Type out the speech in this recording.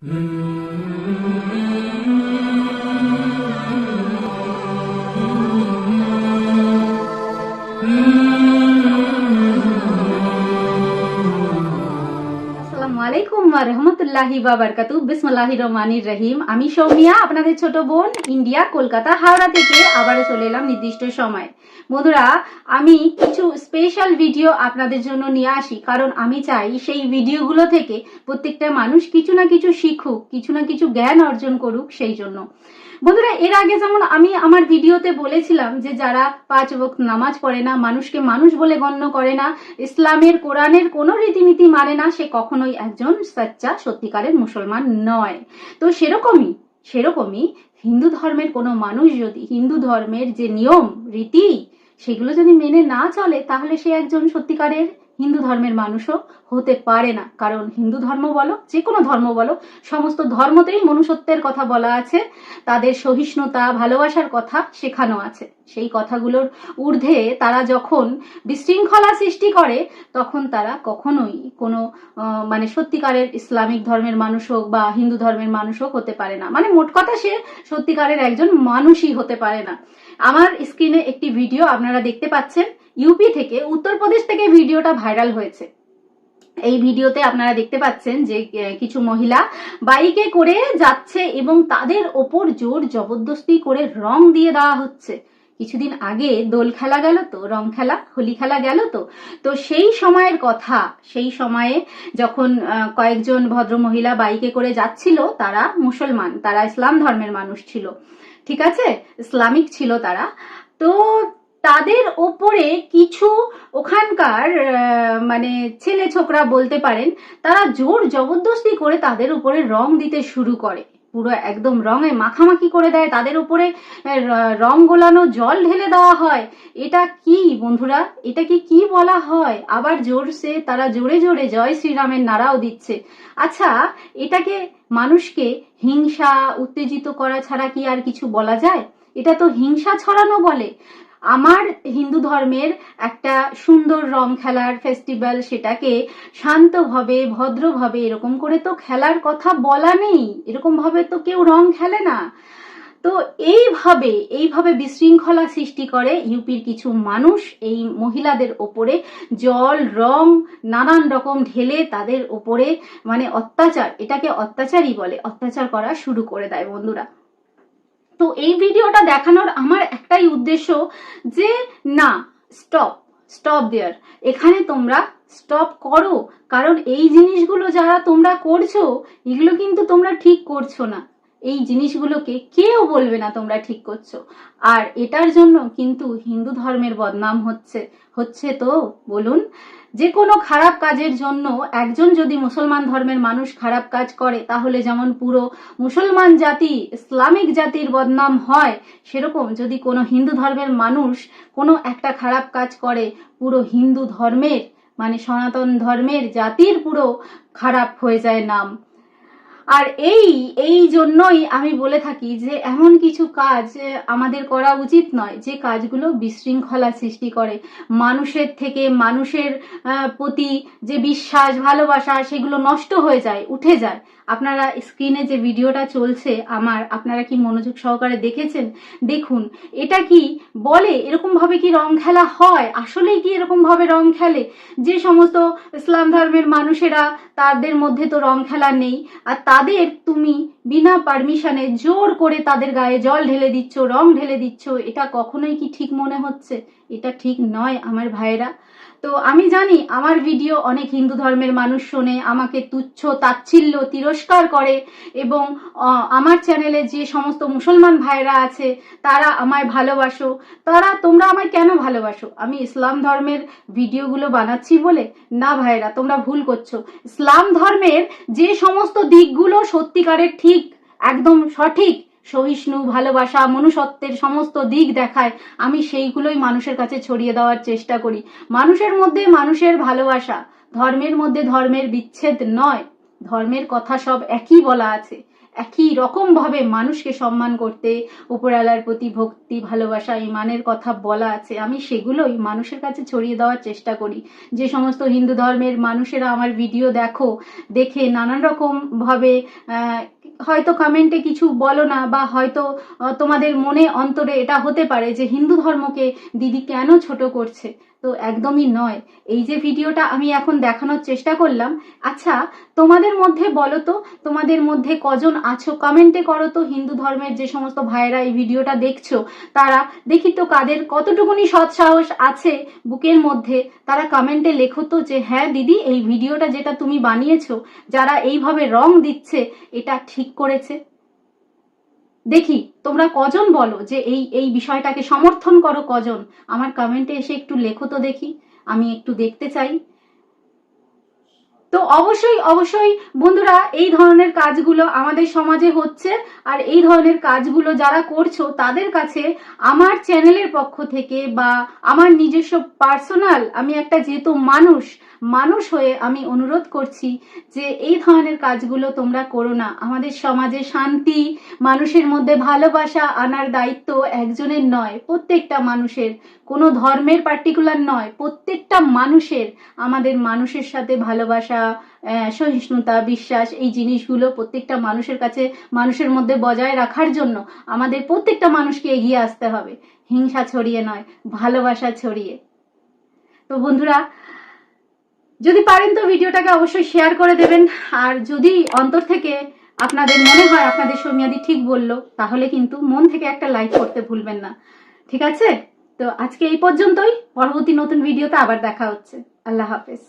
আসসালামুআলাইকুম ওয়া রাহমাতুল্লাহি ওয়া বারাকাতুহু। বিসমিল্লাহির রহমানির রহিম। আমি সৌমিয়া, আপনাদের ছোট বোন, ইন্ডিয়া, কলকাতা, হাওড়া থেকে আবারও চলে এলাম নির্দিষ্ট সময়। বন্ধুরা, আমি কিছু স্পেশাল ভিডিও আপনাদের জন্য নিয়ে আসি, কারণ আমি চাই সেই ভিডিওগুলো থেকে প্রত্যেকটা মানুষ কিছু না কিছু শিখুক, কিছু না কিছু জ্ঞান অর্জন করুক। সেই জন্য বন্ধুরা, এর আগে যেমন আমি আমার ভিডিওতে বলেছিলাম যে যারা 5 ওয়াক্ত নামাজ পড়ে না, মানুষকে মানুষ বলে গণ্য করে না, ইসলামের কোরআনের কোনো রীতিনীতি মানে না, সে কখনোই একজন সচ্চা সত্যিকারের মুসলমান নয়। তো সেরকমই হিন্দু ধর্মের কোনো মানুষ যদি হিন্দু ধর্মের যে নিয়ম রীতি সেগুলো যদি মেনে না চলে, তাহলে সে একজন সত্যিকারের হিন্দু ধর্মের মানুষও হতে পারে না। কারণ হিন্দু ধর্ম বলো, যে কোনো ধর্ম বলো, সমস্ত ধর্মতেই মনুষ্যত্বের কথা বলা আছে, তাদের সহিষ্ণুতা, ভালোবাসার কথা শেখানো আছে। সেই কথাগুলোর ঊর্ধ্বে তারা যখন বিশৃঙ্খলা সৃষ্টি করে, তখন তারা কখনোই কোনো মানে সত্যিকারের ইসলামিক ধর্মের মানুষ হোক বা হিন্দু ধর্মের মানুষ হোক হতে পারে না। মানে মোট কথা, সে সত্যিকারের একজন মানুষই হতে পারে না। আমার স্ক্রিনে একটি ভিডিও আপনারা দেখতে পাচ্ছেন, ইউপি থেকে, উত্তরপ্রদেশ থেকে ভিডিওটা ভাইরাল হয়েছে। এই ভিডিওতে আপনারা দেখতে পাচ্ছেন যে কিছু মহিলা বাইকে করে যাচ্ছে এবং তাদের ওপর জোর জবরদস্তি করে রং দিয়ে দেওয়া হচ্ছে। কিছুদিন আগে দোল খেলা গেল তো, রং খেলা, হোলি খেলা গেল তো সেই সময়ের কথা। সেই সময়ে যখন কয়েকজন ভদ্র মহিলা বাইকে করে যাচ্ছিল, তারা মুসলমান, তারা ইসলাম ধর্মের মানুষ ছিল, ঠিক আছে, ইসলামিক ছিল তারা। তো তাদের ওপরে কিছু ওখানকার মানে ছেলে ছোকরা বলতে পারেন, তারা জোর জবরদস্তি করে তাদের উপরে রং দিতে শুরু করে, পুরো একদম রঙে মাখামাখি করে দেয়, তাদের উপরে রং গোলানো জল ঢেলে দেওয়া হয়। এটা কি বন্ধুরা, এটা কি বলা হয়? আবার জোরসে তারা জোরে জোরে জয় শ্রীরামের নারাও দিচ্ছে। আচ্ছা, এটাকে মানুষকে হিংসা উত্তেজিত করা ছাড়া কি আর কিছু বলা যায়? এটা তো হিংসা ছড়ানো বলে। আমার হিন্দু ধর্মের একটা সুন্দর রং খেলার ফেস্টিভ্যাল, সেটাকে শান্তভাবে ভদ্রভাবে এরকম করে তো খেলার কথা বলা নেই, এরকম ভাবে তো কেউ রং খেলে না। তো এইভাবে বিশৃঙ্খলা সৃষ্টি করে ইউপির কিছু মানুষ, এই মহিলাদের ওপরে জল রং নানান রকম ঢেলে তাদের ওপরে মানে অত্যাচার, এটাকে অত্যাচারই বলে, অত্যাচার করা শুরু করে দেয় বন্ধুরা। তো এই ভিডিওটা দেখানোর আমার একটাই উদ্দেশ্য যে না, স্টপ দেয়ার, এখানে তোমরা স্টপ করো। কারণ এই জিনিসগুলো যারা তোমরা করছো, এগুলো কিন্তু তোমরা ঠিক করছো না। এই জিনিসগুলোকে কেউ বলবে না তোমরা ঠিক করছো। আর এটার জন্য কিন্তু হিন্দু ধর্মের বদনাম হচ্ছে তো বলুন। যে কোনো খারাপ কাজের জন্য একজন যদি মুসলমান ধর্মের মানুষ খারাপ কাজ করে, তাহলে যেমন পুরো মুসলমান জাতি, ইসলামিক জাতির বদনাম হয়, সেরকম যদি কোনো হিন্দু ধর্মের মানুষ কোনো একটা খারাপ কাজ করে, পুরো হিন্দু ধর্মের মানে সনাতন ধর্মের জাতির পুরো খারাপ হয়ে যায় নাম। আর এই জন্যই আমি বলে থাকি যে এমন কিছু কাজ আমাদের করা উচিত নয়, যে কাজগুলো বিশৃঙ্খলা সৃষ্টি করে, মানুষের থেকে মানুষের প্রতি যে বিশ্বাস ভালোবাসা সেগুলো নষ্ট হয়ে যায়, উঠে যায়। আপনারা স্ক্রিনে যে ভিডিওটা চলছে আমার, আপনারা কি মনোযোগ সহকারে দেখেছেন? দেখুন, এটা কি বলে এরকম ভাবে কি রং খেলা হয়? আসলেই কি এরকম ভাবে রং খেলে? যে সমস্ত ইসলাম ধর্মের মানুষেরা, তাদের মধ্যে তো রং খেলা নেই, আর তাদের তুমি বিনা পারমিশনে জোর করে তাদের গায়ে জল ঢেলে দিচ্ছ, রং ঢেলে দিচ্ছ। এটা কখনোই কি ঠিক মনে হচ্ছে? এটা ঠিক নয় আমার ভাইরা। তো আমি জানি আমার ভিডিও অনেক হিন্দু ধর্মের মানুষ শোনে, আমাকে তুচ্ছ তাচ্ছিল্য তিরস্কার করে, এবং আমার চ্যানেলে যে সমস্ত মুসলমান ভাইরা আছে তারা আমায় ভালোবাসো। তোমরা আমায় কেন ভালোবাসো? আমি ইসলাম ধর্মের ভিডিওগুলো বানাচ্ছি বলে? না ভাইরা, তোমরা ভুল করছো। ইসলাম ধর্মের যে সমস্ত দিকগুলো সত্যিকারের ঠিক, একদম সঠিক, সহিষ্ণু, ভালোবাসা, মনুষ্যত্বের সমস্ত দিক দেখায়, আমি সেইগুলোই মানুষের কাছে ছড়িয়ে দেওয়ার চেষ্টা করি। মানুষের মধ্যে মানুষের ভালোবাসা, ধর্মের মধ্যে ধর্মের বিচ্ছেদ নয়, ধর্মের কথা সব একই বলা আছে, একই রকম ভাবে মানুষকে সম্মান করতে, উপরওয়ালার প্রতি ভক্তি ভালোবাসা ইমানের কথা বলা আছে, আমি সেগুলোই মানুষের কাছে ছড়িয়ে দেওয়ার চেষ্টা করি। যে সমস্ত হিন্দু ধর্মের মানুষেরা আমার ভিডিও দেখে নানান রকম ভাবে হয়তো কমেন্টে কিছু বলো না, বা হয়তো তোমাদের মনে অন্তরে এটা হতে পারে যে হিন্দু ধর্মকে দিদি কেন ছোট করছে, তো একদমই নয়। এই যে ভিডিওটা আমি এখন দেখানোর চেষ্টা করলাম, আচ্ছা তোমাদের মধ্যে বলো তো, তোমাদের মধ্যে কজন আছো কমেন্টে করো তো, হিন্দু ধর্মের যে সমস্ত ভাইয়েরা এই ভিডিওটা দেখছো তারা দেখি তো কাদের কতটুকুনি সৎ সাহস আছে বুকের মধ্যে, তারা কমেন্টে লেখো তো যে হ্যাঁ দিদি এই ভিডিওটা যেটা তুমি বানিয়েছো, যারা এইভাবে রং দিচ্ছে এটা ঠিক করেছে। দেখি তোমরা কজন বলো যে এই বিষয়টাকে সমর্থন করো, কজন আমার কমেন্টে এসে একটু লেখো তো দেখি, আমি একটু দেখতে চাই। তো অবশ্যই অবশ্যই বন্ধুরা, এই ধরনের কাজগুলো আমাদের সমাজে হচ্ছে, আর এই ধরনের কাজগুলো যারা করছো তাদের কাছে আমার চ্যানেলের পক্ষ থেকে বা আমার নিজস্ব পার্সোনাল, আমি একটা যেহেতু মানুষ হয়ে আমি অনুরোধ করছি যে এই ধরনের কাজগুলো তোমরা করো না। আমাদের সমাজে শান্তি, মানুষের মধ্যে ভালোবাসা আনার দায়িত্ব একজনের নয়, প্রত্যেকটা মানুষের, কোনো ধর্মের পার্টিকুলার নয়, প্রত্যেকটা মানুষের। আমাদের মানুষের সাথে ভালোবাসা, সহিষ্ণুতা, বিশ্বাস, এই জিনিসগুলো প্রত্যেকটা মানুষের কাছে, মানুষের মধ্যে বজায় রাখার জন্য আমাদের প্রত্যেকটা মানুষকে এগিয়ে আসতে হবে, হিংসা ছড়িয়ে নয়, ভালোবাসা ছড়িয়ে। তো বন্ধুরা, যদি পারেন তো ভিডিওটাকে অবশ্যই শেয়ার করে দেবেন, আর যদি অন্তর থেকে আপনাদের মনে হয় আপনাদের সৌমিয়াদি ঠিক বললো, তাহলে কিন্তু মন থেকে একটা লাইক করতে ভুলবেন না, ঠিক আছে? তো আজকে এই পর্যন্তই, পরবর্তী নতুন ভিডিওতে আবার দেখা হচ্ছে। আল্লাহ হাফেজ।